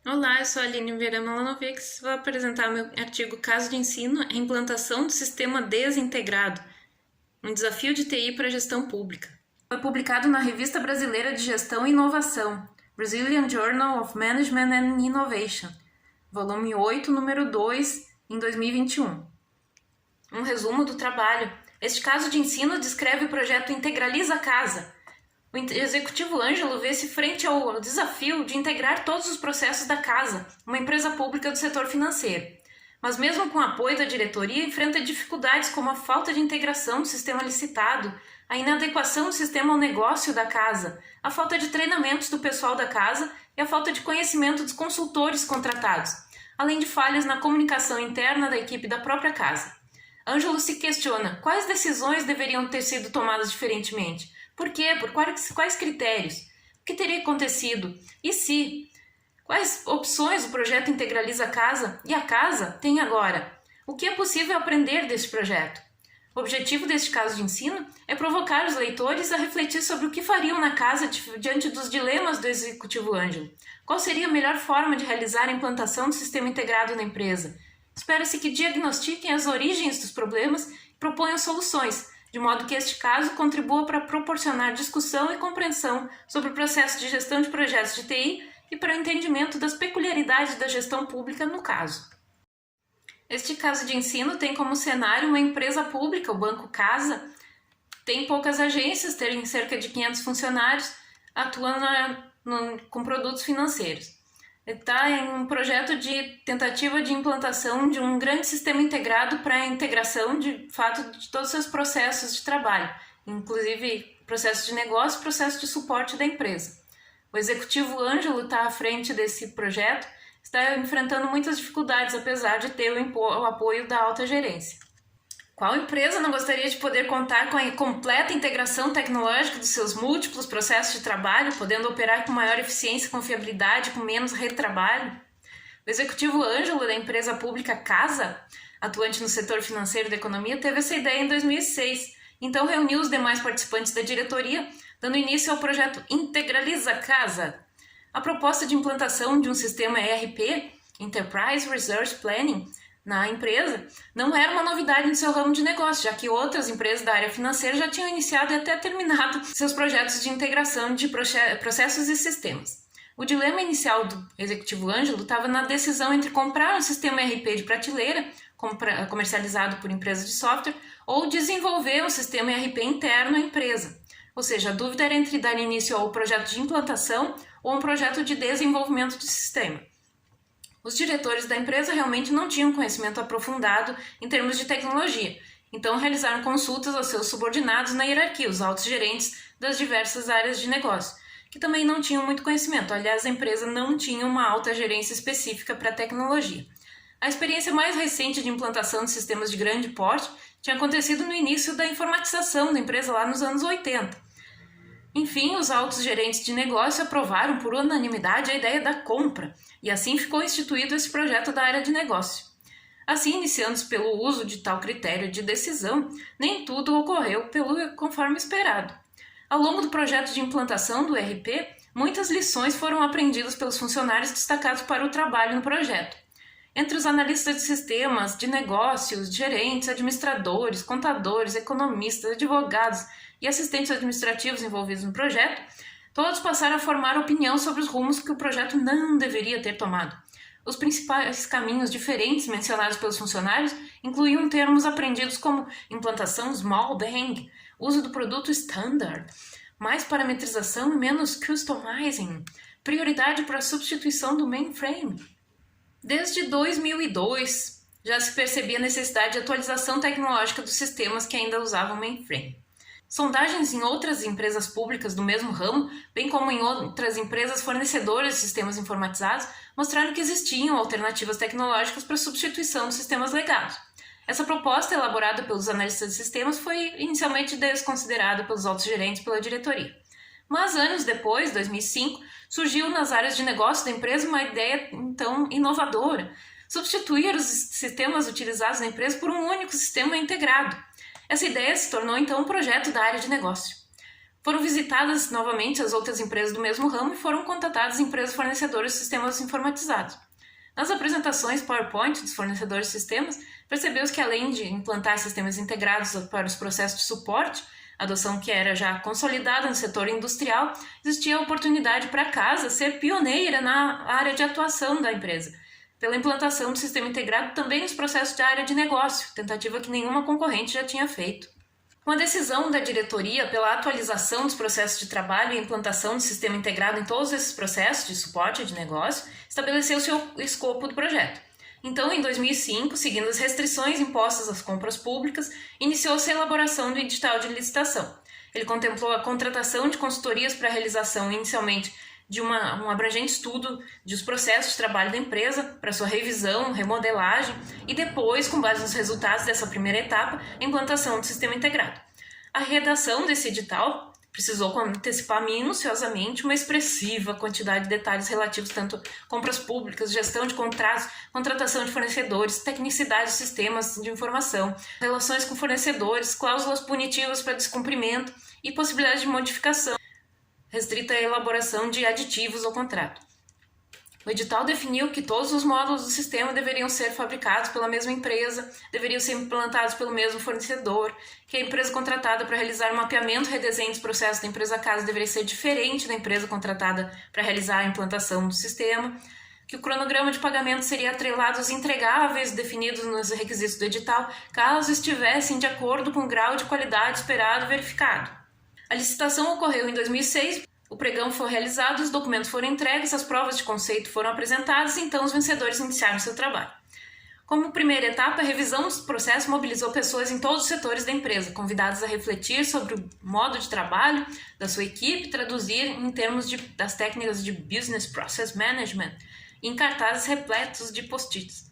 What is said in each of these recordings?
Olá, eu sou a Aline Vieira Malanovics. Vou apresentar meu artigo Caso de Ensino, a implantação do sistema desintegrado, um desafio de TI para a gestão pública. Foi publicado na Revista Brasileira de Gestão e Inovação, Brazilian Journal of Management and Innovation, volume 8, número 2, em 2021. Um resumo do trabalho. Este caso de ensino descreve o projeto Integraliza a Casa. O executivo Ângelo vê-se frente ao desafio de integrar todos os processos da Casa, uma empresa pública do setor financeiro. Mas mesmo com o apoio da diretoria, enfrenta dificuldades como a falta de integração do sistema licitado, a inadequação do sistema ao negócio da Casa, a falta de treinamentos do pessoal da Casa e a falta de conhecimento dos consultores contratados, além de falhas na comunicação interna da equipe da própria Casa. Ângelo se questiona quais decisões deveriam ter sido tomadas diferentemente. Por quê? Por quais critérios? O que teria acontecido? E se? Quais opções o projeto Integraliza a Casa e a Casa tem agora? O que é possível aprender deste projeto? O objetivo deste caso de ensino é provocar os leitores a refletir sobre o que fariam na Casa diante dos dilemas do executivo Ângelo. Qual seria a melhor forma de realizar a implantação do sistema integrado na empresa? Espera-se que diagnostiquem as origens dos problemas e proponham soluções, de modo que este caso contribua para proporcionar discussão e compreensão sobre o processo de gestão de projetos de TI e para o entendimento das peculiaridades da gestão pública no caso. Este caso de ensino tem como cenário uma empresa pública, o Banco Casa, tem poucas agências, tem cerca de 500 funcionários, atuando com produtos financeiros. Está em um projeto de tentativa de implantação de um grande sistema integrado para a integração, de fato, de todos os seus processos de trabalho, inclusive processo de negócio e processo de suporte da empresa. O executivo Ângelo está à frente desse projeto, está enfrentando muitas dificuldades, apesar de ter o apoio da alta gerência. Qual empresa não gostaria de poder contar com a completa integração tecnológica dos seus múltiplos processos de trabalho, podendo operar com maior eficiência e confiabilidade, com menos retrabalho? O executivo Ângelo, da empresa pública Casa, atuante no setor financeiro da economia, teve essa ideia em 2006. Então reuniu os demais participantes da diretoria, dando início ao projeto Integraliza Casa. A proposta de implantação de um sistema ERP, Enterprise Resource Planning, na empresa, não era uma novidade no seu ramo de negócio, já que outras empresas da área financeira já tinham iniciado e até terminado seus projetos de integração de processos e sistemas. O dilema inicial do executivo Ângelo estava na decisão entre comprar um sistema ERP de prateleira, comercializado por empresas de software, ou desenvolver um sistema ERP interno à empresa. Ou seja, a dúvida era entre dar início ao projeto de implantação ou um projeto de desenvolvimento do sistema. Os diretores da empresa realmente não tinham conhecimento aprofundado em termos de tecnologia, então realizaram consultas aos seus subordinados na hierarquia, os altos gerentes das diversas áreas de negócio, que também não tinham muito conhecimento. Aliás, a empresa não tinha uma alta gerência específica para a tecnologia. A experiência mais recente de implantação de sistemas de grande porte tinha acontecido no início da informatização da empresa lá nos anos 80. Enfim, os altos gerentes de negócio aprovaram por unanimidade a ideia da compra, e assim ficou instituído esse projeto da área de negócio. Assim, iniciando-se pelo uso de tal critério de decisão, nem tudo ocorreu conforme esperado. Ao longo do projeto de implantação do ERP, muitas lições foram aprendidas pelos funcionários destacados para o trabalho no projeto. Entre os analistas de sistemas, de negócios, gerentes, administradores, contadores, economistas, advogados e assistentes administrativos envolvidos no projeto, todos passaram a formar opinião sobre os rumos que o projeto não deveria ter tomado. Os principais caminhos diferentes mencionados pelos funcionários incluíam termos aprendidos como implantação Small Bang, uso do produto Standard, mais parametrização e menos customizing, prioridade para a substituição do mainframe. Desde 2002, já se percebia a necessidade de atualização tecnológica dos sistemas que ainda usavam mainframe. Sondagens em outras empresas públicas do mesmo ramo, bem como em outras empresas fornecedoras de sistemas informatizados, mostraram que existiam alternativas tecnológicas para a substituição dos sistemas legados. Essa proposta, elaborada pelos analistas de sistemas, foi inicialmente desconsiderada pelos altos gerentes e pela diretoria. Mas anos depois, 2005, surgiu nas áreas de negócio da empresa uma ideia então inovadora: substituir os sistemas utilizados na empresa por um único sistema integrado. Essa ideia se tornou então um projeto da área de negócio. Foram visitadas novamente as outras empresas do mesmo ramo e foram contatadas empresas fornecedoras de sistemas informatizados. Nas apresentações PowerPoint dos fornecedores de sistemas, percebeu-se que além de implantar sistemas integrados para os processos de suporte, adoção que era já consolidada no setor industrial, existia a oportunidade para a casa ser pioneira na área de atuação da empresa, pela implantação do sistema integrado também nos processos da área de negócio, tentativa que nenhuma concorrente já tinha feito. Com a decisão da diretoria pela atualização dos processos de trabalho e implantação do sistema integrado em todos esses processos de suporte de negócio, estabeleceu-se o escopo do projeto. Então, em 2005, seguindo as restrições impostas às compras públicas, iniciou-se a elaboração do edital de licitação. Ele contemplou a contratação de consultorias para a realização, inicialmente, de um abrangente estudo dos processos de trabalho da empresa, para sua revisão, remodelagem e depois, com base nos resultados dessa primeira etapa, a implantação do sistema integrado. A redação desse edital precisou antecipar minuciosamente uma expressiva quantidade de detalhes relativos tanto a compras públicas, gestão de contratos, contratação de fornecedores, tecnicidade de sistemas de informação, relações com fornecedores, cláusulas punitivas para descumprimento e possibilidade de modificação, restrita à elaboração de aditivos ao contrato. O edital definiu que todos os módulos do sistema deveriam ser fabricados pela mesma empresa, deveriam ser implantados pelo mesmo fornecedor, que a empresa contratada para realizar o mapeamento e redesenho dos processos da empresa casa deveria ser diferente da empresa contratada para realizar a implantação do sistema, que o cronograma de pagamento seria atrelado aos entregáveis definidos nos requisitos do edital, caso estivessem de acordo com o grau de qualidade esperado e verificado. A licitação ocorreu em 2006, o pregão foi realizado, os documentos foram entregues, as provas de conceito foram apresentadas e então os vencedores iniciaram seu trabalho. Como primeira etapa, a revisão dos processos mobilizou pessoas em todos os setores da empresa, convidadas a refletir sobre o modo de trabalho da sua equipe, traduzir em termos das técnicas de Business Process Management e em cartazes repletos de post-its.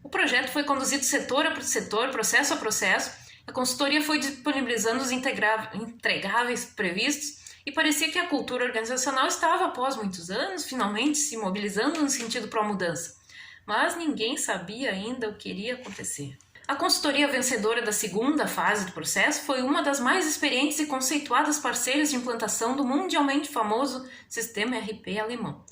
O projeto foi conduzido setor a setor, processo a processo, a consultoria foi disponibilizando os entregáveis previstos e parecia que a cultura organizacional estava, após muitos anos, finalmente se mobilizando no sentido pró-mudança. Mas ninguém sabia ainda o que iria acontecer. A consultoria vencedora da segunda fase do processo foi uma das mais experientes e conceituadas parceiras de implantação do mundialmente famoso sistema ERP alemão.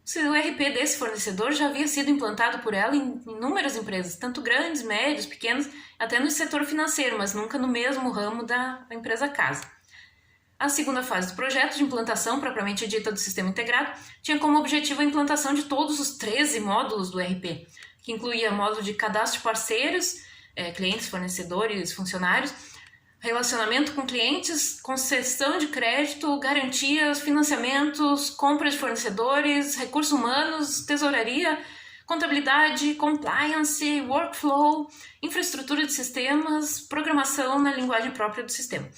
O ERP desse fornecedor já havia sido implantado por ela em inúmeras empresas, tanto grandes, médios, pequenas, até no setor financeiro, mas nunca no mesmo ramo da empresa casa. A segunda fase do projeto de implantação propriamente dita do sistema integrado tinha como objetivo a implantação de todos os 13 módulos do ERP, que incluía módulo de cadastro de parceiros, clientes, fornecedores, funcionários, relacionamento com clientes, concessão de crédito, garantias, financiamentos, compras de fornecedores, recursos humanos, tesouraria, contabilidade, compliance, workflow, infraestrutura de sistemas, programação na linguagem própria do sistema.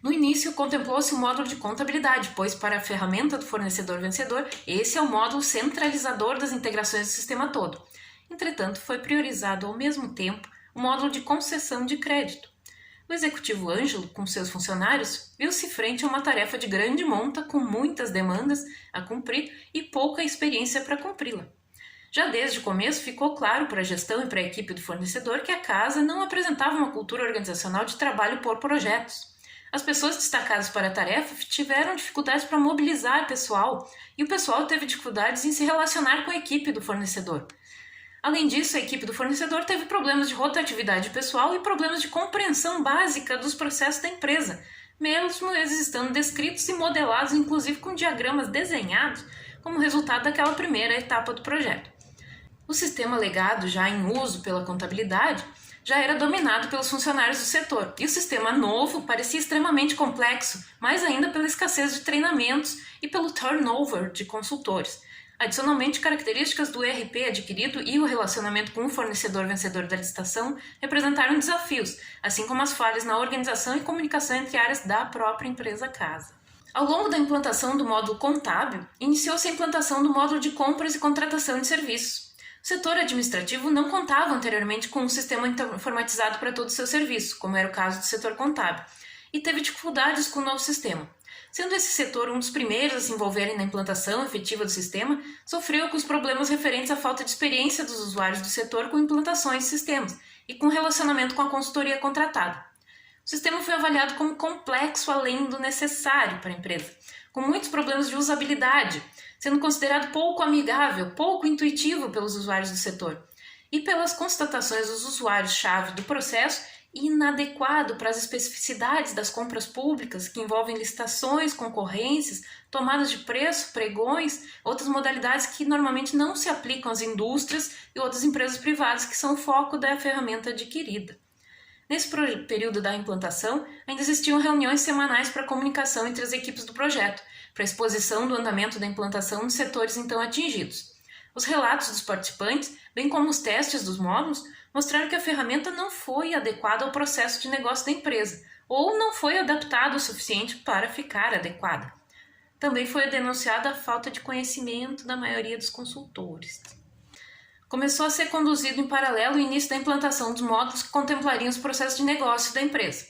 No início, contemplou-se o módulo de contabilidade, pois para a ferramenta do fornecedor vencedor, esse é o módulo centralizador das integrações do sistema todo. Entretanto, foi priorizado ao mesmo tempo o módulo de concessão de crédito. O executivo Ângelo, com seus funcionários, viu-se frente a uma tarefa de grande monta com muitas demandas a cumprir e pouca experiência para cumpri-la. Já desde o começo ficou claro para a gestão e para a equipe do fornecedor que a casa não apresentava uma cultura organizacional de trabalho por projetos. As pessoas destacadas para a tarefa tiveram dificuldades para mobilizar pessoal e o pessoal teve dificuldades em se relacionar com a equipe do fornecedor. Além disso, a equipe do fornecedor teve problemas de rotatividade pessoal e problemas de compreensão básica dos processos da empresa, mesmo eles estando descritos e modelados, inclusive com diagramas desenhados, como resultado daquela primeira etapa do projeto. O sistema legado, já em uso pela contabilidade, já era dominado pelos funcionários do setor, e o sistema novo parecia extremamente complexo, mais ainda pela escassez de treinamentos e pelo turnover de consultores. Adicionalmente, características do ERP adquirido e o relacionamento com o fornecedor vencedor da licitação representaram desafios, assim como as falhas na organização e comunicação entre áreas da própria empresa casa. Ao longo da implantação do módulo contábil, iniciou-se a implantação do módulo de compras e contratação de serviços. O setor administrativo não contava anteriormente com um sistema informatizado para todo o seu serviço, como era o caso do setor contábil, e teve dificuldades com o novo sistema. Sendo esse setor um dos primeiros a se envolverem na implantação efetiva do sistema, sofreu com os problemas referentes à falta de experiência dos usuários do setor com implantações de sistemas e com relacionamento com a consultoria contratada. O sistema foi avaliado como complexo além do necessário para a empresa, com muitos problemas de usabilidade, sendo considerado pouco amigável, pouco intuitivo pelos usuários do setor, e pelas constatações dos usuários-chave do processo, inadequado para as especificidades das compras públicas, que envolvem licitações, concorrências, tomadas de preço, pregões, outras modalidades que normalmente não se aplicam às indústrias e outras empresas privadas, que são o foco da ferramenta adquirida. Nesse período da implantação, ainda existiam reuniões semanais para comunicação entre as equipes do projeto, para exposição do andamento da implantação nos setores então atingidos. Os relatos dos participantes, bem como os testes dos módulos, mostraram que a ferramenta não foi adequada ao processo de negócio da empresa, ou não foi adaptada o suficiente para ficar adequada. Também foi denunciada a falta de conhecimento da maioria dos consultores. Começou a ser conduzido em paralelo o início da implantação dos módulos que contemplariam os processos de negócio da empresa.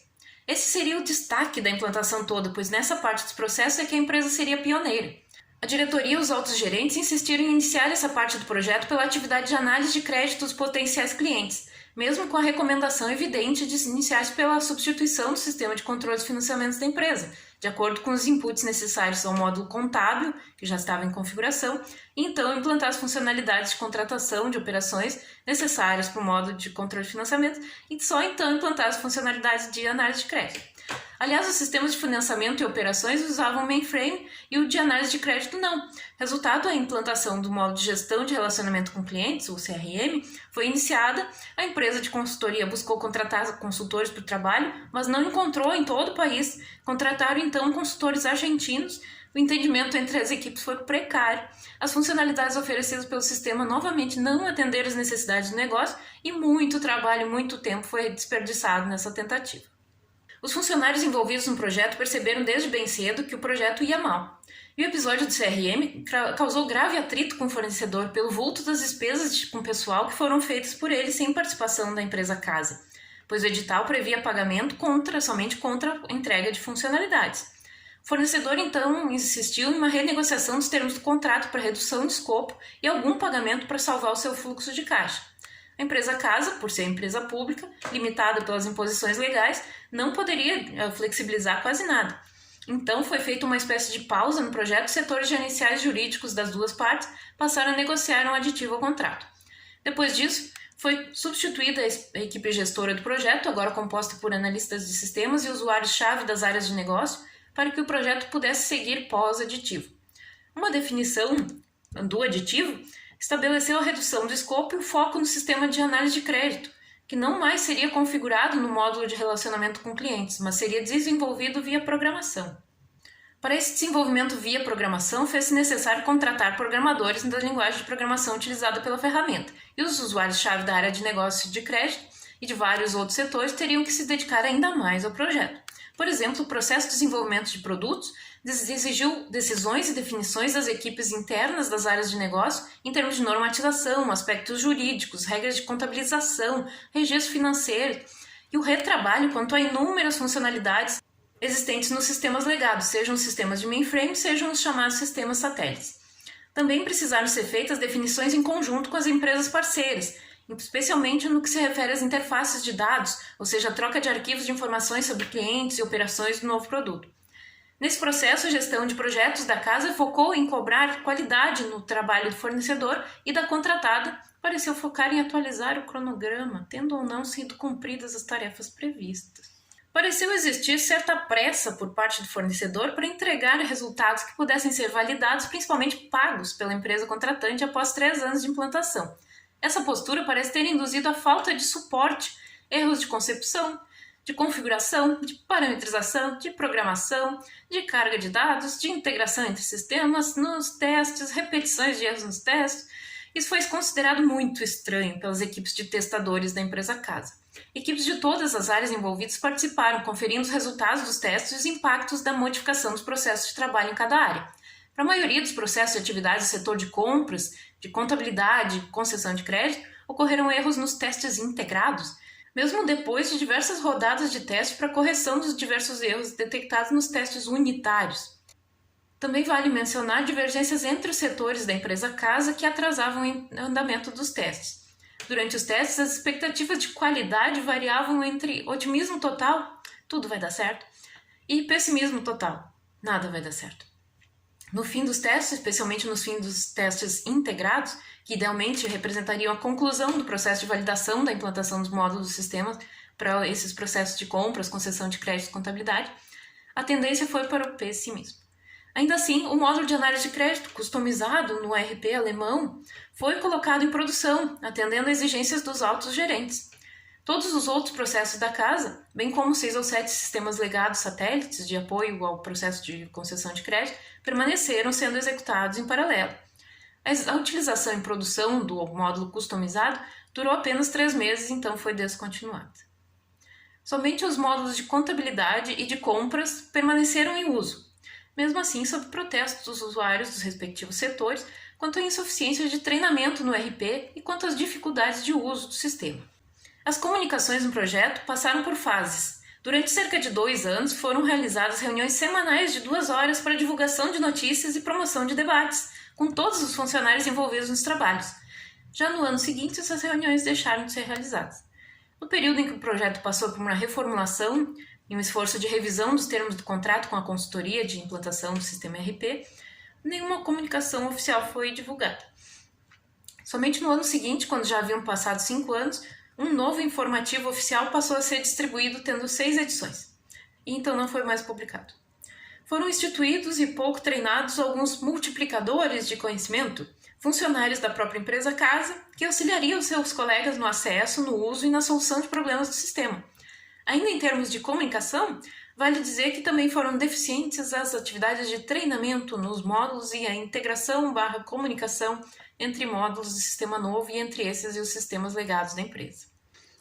Esse seria o destaque da implantação toda, pois nessa parte dos processos é que a empresa seria pioneira. A diretoria e os altos gerentes insistiram em iniciar essa parte do projeto pela atividade de análise de crédito dos potenciais clientes, mesmo com a recomendação evidente de iniciar pela substituição do sistema de controle de financiamentos da empresa, de acordo com os inputs necessários ao módulo contábil, que já estava em configuração, e então implantar as funcionalidades de contratação de operações necessárias para o módulo de controle de financiamento e só então implantar as funcionalidades de análise de crédito. Aliás, os sistemas de financiamento e operações usavam o mainframe e o de análise de crédito não. Resultado, a implantação do módulo de gestão de relacionamento com clientes, o CRM, foi iniciada, a empresa de consultoria buscou contratar consultores para o trabalho, mas não encontrou em todo o país, contrataram então consultores argentinos, o entendimento entre as equipes foi precário, as funcionalidades oferecidas pelo sistema novamente não atenderam as necessidades do negócio e muito trabalho, muito tempo foi desperdiçado nessa tentativa. Os funcionários envolvidos no projeto perceberam desde bem cedo que o projeto ia mal. E o episódio do CRM causou grave atrito com o fornecedor pelo vulto das despesas com o pessoal que foram feitas por ele sem participação da empresa casa, pois o edital previa pagamento somente contra a entrega de funcionalidades. O fornecedor então insistiu em uma renegociação dos termos do contrato para redução de escopo e algum pagamento para salvar o seu fluxo de caixa. A empresa casa, por ser empresa pública, limitada pelas imposições legais, não poderia flexibilizar quase nada. Então foi feita uma espécie de pausa no projeto e os setores gerenciais jurídicos das duas partes passaram a negociar um aditivo ao contrato. Depois disso, foi substituída a equipe gestora do projeto, agora composta por analistas de sistemas e usuários-chave das áreas de negócio, para que o projeto pudesse seguir pós-aditivo. Uma definição do aditivo estabeleceu a redução do escopo e o foco no sistema de análise de crédito, que não mais seria configurado no módulo de relacionamento com clientes, mas seria desenvolvido via programação. Para esse desenvolvimento via programação, fez-se necessário contratar programadores da linguagem de programação utilizada pela ferramenta, e os usuários-chave da área de negócio de crédito e de vários outros setores teriam que se dedicar ainda mais ao projeto. Por exemplo, o processo de desenvolvimento de produtos exigiu decisões e definições das equipes internas das áreas de negócio em termos de normatização, aspectos jurídicos, regras de contabilização, registro financeiro e o retrabalho quanto a inúmeras funcionalidades existentes nos sistemas legados, sejam os sistemas de mainframe, sejam os chamados sistemas satélites. Também precisaram ser feitas definições em conjunto com as empresas parceiras, especialmente no que se refere às interfaces de dados, ou seja, a troca de arquivos de informações sobre clientes e operações do novo produto. Nesse processo, a gestão de projetos da casa focou em cobrar qualidade no trabalho do fornecedor e da contratada, pareceu focar em atualizar o cronograma, tendo ou não sido cumpridas as tarefas previstas. Pareceu existir certa pressa por parte do fornecedor para entregar resultados que pudessem ser validados, principalmente pagos pela empresa contratante após 3 anos de implantação. Essa postura parece ter induzido a falta de suporte, erros de concepção, de configuração, de parametrização, de programação, de carga de dados, de integração entre sistemas, nos testes, repetições de erros nos testes. Isso foi considerado muito estranho pelas equipes de testadores da empresa casa. Equipes de todas as áreas envolvidas participaram, conferindo os resultados dos testes e os impactos da modificação dos processos de trabalho em cada área. Para a maioria dos processos e atividades do setor de compras, de contabilidade e concessão de crédito, ocorreram erros nos testes integrados, mesmo depois de diversas rodadas de teste para correção dos diversos erros detectados nos testes unitários. Também vale mencionar divergências entre os setores da empresa casa que atrasavam o andamento dos testes. Durante os testes, as expectativas de qualidade variavam entre otimismo total, tudo vai dar certo. E pessimismo total, nada vai dar certo. No fim dos testes, especialmente nos fins dos testes integrados, que idealmente representariam a conclusão do processo de validação da implantação dos módulos do sistema para esses processos de compras, concessão de crédito e contabilidade, a tendência foi para o pessimismo. Ainda assim, o módulo de análise de crédito, customizado no ERP alemão, foi colocado em produção, atendendo a exigências dos altos gerentes. Todos os outros processos da casa, bem como 6 ou 7 sistemas legados satélites de apoio ao processo de concessão de crédito, permaneceram sendo executados em paralelo. A utilização em produção do módulo customizado durou apenas 3 meses, então foi descontinuada. Somente os módulos de contabilidade e de compras permaneceram em uso, mesmo assim sob protesto dos usuários dos respectivos setores quanto à insuficiência de treinamento no ERP e quanto às dificuldades de uso do sistema. As comunicações no projeto passaram por fases. Durante cerca de 2 anos foram realizadas reuniões semanais de 2 horas para divulgação de notícias e promoção de debates, com todos os funcionários envolvidos nos trabalhos. Já no ano seguinte, essas reuniões deixaram de ser realizadas. No período em que o projeto passou por uma reformulação e um esforço de revisão dos termos do contrato com a consultoria de implantação do sistema ERP, nenhuma comunicação oficial foi divulgada. Somente no ano seguinte, quando já haviam passado 5 anos, um novo informativo oficial passou a ser distribuído, tendo 6 edições, e então não foi mais publicado. Foram instituídos e pouco treinados alguns multiplicadores de conhecimento, funcionários da própria empresa casa, que auxiliariam seus colegas no acesso, no uso e na solução de problemas do sistema. Ainda em termos de comunicação, vale dizer que também foram deficientes as atividades de treinamento nos módulos e a integração/comunicação entre módulos do sistema novo e entre esses e os sistemas legados da empresa.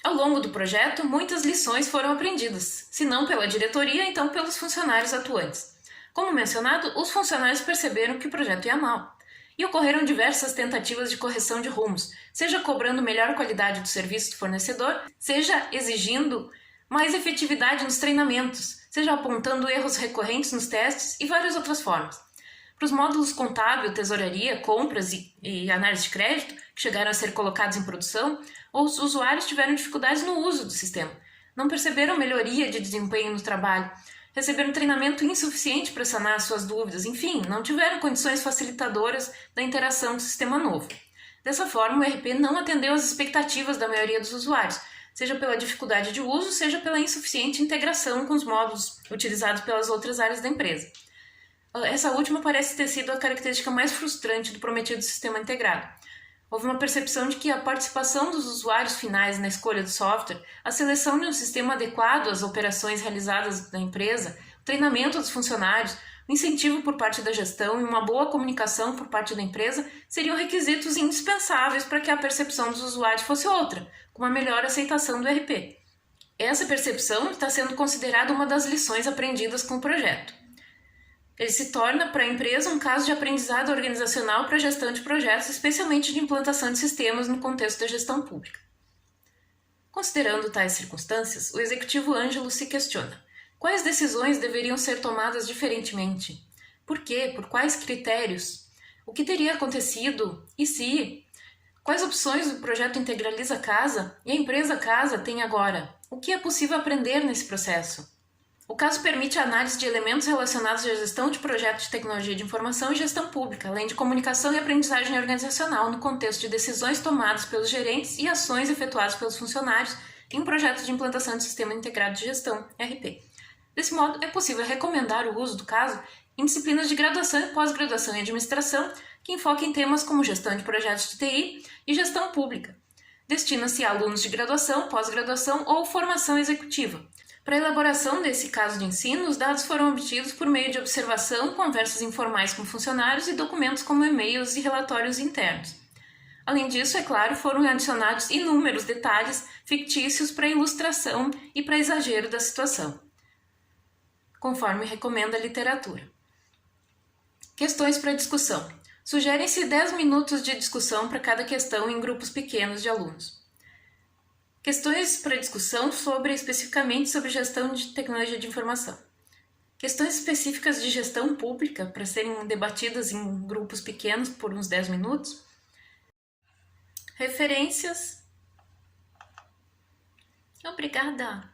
Ao longo do projeto, muitas lições foram aprendidas, se não pela diretoria, então pelos funcionários atuantes. Como mencionado, os funcionários perceberam que o projeto ia mal, e ocorreram diversas tentativas de correção de rumos, seja cobrando melhor qualidade do serviço do fornecedor, seja exigindo mais efetividade nos treinamentos, seja apontando erros recorrentes nos testes e várias outras formas. Para os módulos contábil, tesouraria, compras e análise de crédito, que chegaram a ser colocados em produção, os usuários tiveram dificuldades no uso do sistema, não perceberam melhoria de desempenho no trabalho, receberam treinamento insuficiente para sanar suas dúvidas, enfim, não tiveram condições facilitadoras da interação do sistema novo. Dessa forma, o ERP não atendeu às expectativas da maioria dos usuários, seja pela dificuldade de uso, seja pela insuficiente integração com os módulos utilizados pelas outras áreas da empresa. Essa última parece ter sido a característica mais frustrante do prometido sistema integrado. Houve uma percepção de que a participação dos usuários finais na escolha do software, a seleção de um sistema adequado às operações realizadas na empresa, o treinamento dos funcionários, o incentivo por parte da gestão e uma boa comunicação por parte da empresa seriam requisitos indispensáveis para que a percepção dos usuários fosse outra, com uma melhor aceitação do ERP. Essa percepção está sendo considerada uma das lições aprendidas com o projeto. Ele se torna para a empresa um caso de aprendizado organizacional para a gestão de projetos, especialmente de implantação de sistemas no contexto da gestão pública. Considerando tais circunstâncias, o executivo Ângelo se questiona: quais decisões deveriam ser tomadas diferentemente? Por quê? Por quais critérios? O que teria acontecido? E se? Quais opções o projeto Integraliza Casa e a empresa Casa tem agora? O que é possível aprender nesse processo? O caso permite a análise de elementos relacionados à gestão de projetos de tecnologia de informação e gestão pública, além de comunicação e aprendizagem organizacional no contexto de decisões tomadas pelos gerentes e ações efetuadas pelos funcionários em um projeto de implantação de sistema integrado de gestão, ERP. Desse modo, é possível recomendar o uso do caso em disciplinas de graduação e pós-graduação em administração que enfoquem temas como gestão de projetos de TI e gestão pública. Destina-se a alunos de graduação, pós-graduação ou formação executiva. Para a elaboração desse caso de ensino, os dados foram obtidos por meio de observação, conversas informais com funcionários e documentos como e-mails e relatórios internos. Além disso, é claro, foram adicionados inúmeros detalhes fictícios para ilustração e para exagero da situação, conforme recomenda a literatura. Questões para discussão. Sugerem-se 10 minutos de discussão para cada questão em grupos pequenos de alunos. Questões para discussão especificamente sobre gestão de tecnologia de informação. Questões específicas de gestão pública para serem debatidas em grupos pequenos por uns 10 minutos. Referências. Obrigada!